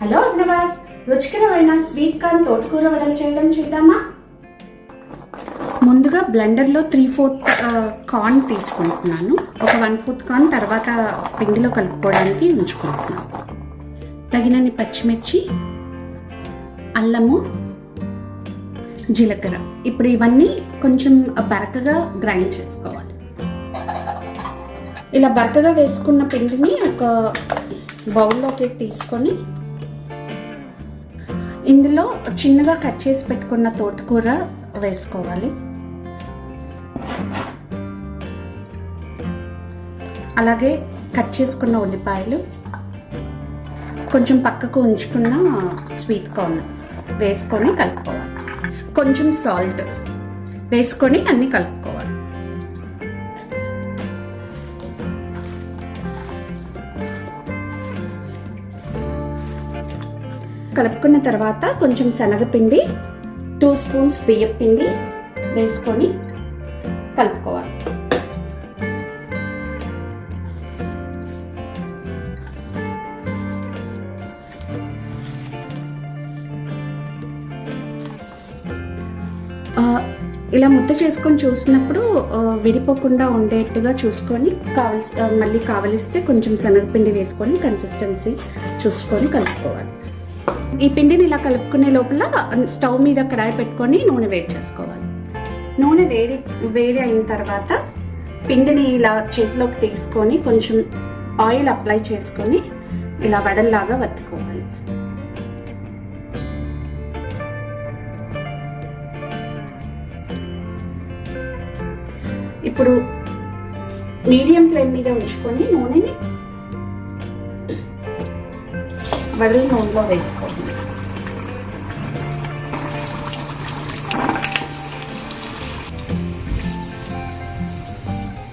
Hello అభినవాస్, రుచికరమైన sweet corn తోటకూర వడలు చేయడం చూద్దామా. ముందుగా బ్లెండర్లో 3/4 కార్న్ తీసుకుంటున్నాను. ఒక 1/4 కార్న్ తర్వాత పిండిలో కలుపుకోవడానికి ఉంచుకుంటున్నాను. తగినన్ని పచ్చిమిర్చి, అల్లము, జీలకర్ర. ఇప్పుడు ఇవన్నీ కొంచెం బరకగా గ్రైండ్ చేసుకోవాలి. ఇలా బరకగా వేసుకున్న పిండిని ఒక బౌల్లోకి తీసుకొని ఇందులో చిన్నగా కట్ చేసి పెట్టుకున్న తోటకూర వేసుకోవాలి. అలాగే కట్ చేసుకున్న ఉల్లిపాయలు, కొంచెం పక్కకు ఉంచుకున్న స్వీట్ కార్న్ వేసుకొని కలుపుకోవాలి. కొంచెం సాల్ట్ వేసుకొని అన్నీ కలుపుకోవాలి. కలుపుకున్న తర్వాత కొంచెం శనగపిండి, 2 స్పూన్స్ బియ్యం పిండి వేసుకొని కలుపుకోవాలి. ఇలా ముద్ద చేసుకొని చూసినప్పుడు విడిపోకుండా ఉండేట్టుగా చూసుకొని మళ్ళీ కావలిస్తే కొంచెం శనగపిండి వేసుకొని కన్సిస్టెన్సీ చూసుకొని కలుపుకోవాలి. ఈ పిండిని ఇలా కలుపుకునే లోపల స్టవ్ మీద కడాయి పెట్టుకొని నూనె వేడి చేసుకోవాలి. నూనె వేడి అయిన తర్వాత పిండిని ఇలా చేతిలోకి తీసుకొని కొంచెం ఆయిల్ అప్లై చేసుకొని ఇలా వడల్లాగా వత్తుకోవాలి. ఇప్పుడు మీడియం ఫ్లేమ్ మీద ఉంచుకొని నూనెని వడల నూనెలో వేసుకోవాలి.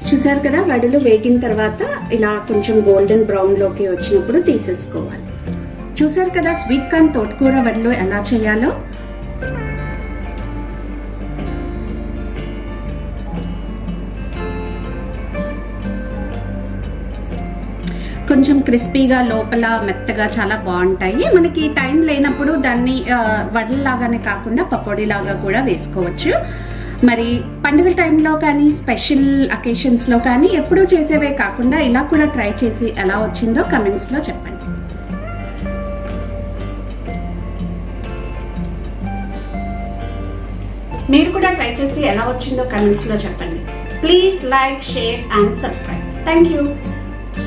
చూసారు కదా, వడలు వేగిన తర్వాత ఇలా కొంచెం గోల్డెన్ బ్రౌన్లోకి వచ్చినప్పుడు తీసేసుకోవాలి. చూసారు కదా స్వీట్ కార్న్ తోటకూర వడలు ఎలా చేయాలో. కొంచెం క్రిస్పీగా లోపల మెత్తగా చాలా బాగుంటాయి. మనకి టైం లేనప్పుడు దాన్ని వడల్లాగానే కాకుండా పకోడీలాగా కూడా వేసుకోవచ్చు. మరి పండుగల టైంలో కానీ స్పెషల్ అకేషన్స్లో కానీ ఎప్పుడూ చేసేవే కాకుండా ఇలా కూడా ట్రై చేసి ఎలా వచ్చిందో కమెంట్స్లో చెప్పండి. మీరు కూడా ట్రై చేసి ఎలా వచ్చిందో కమెంట్స్లో చెప్పండి. Please like, share and subscribe. Thank you.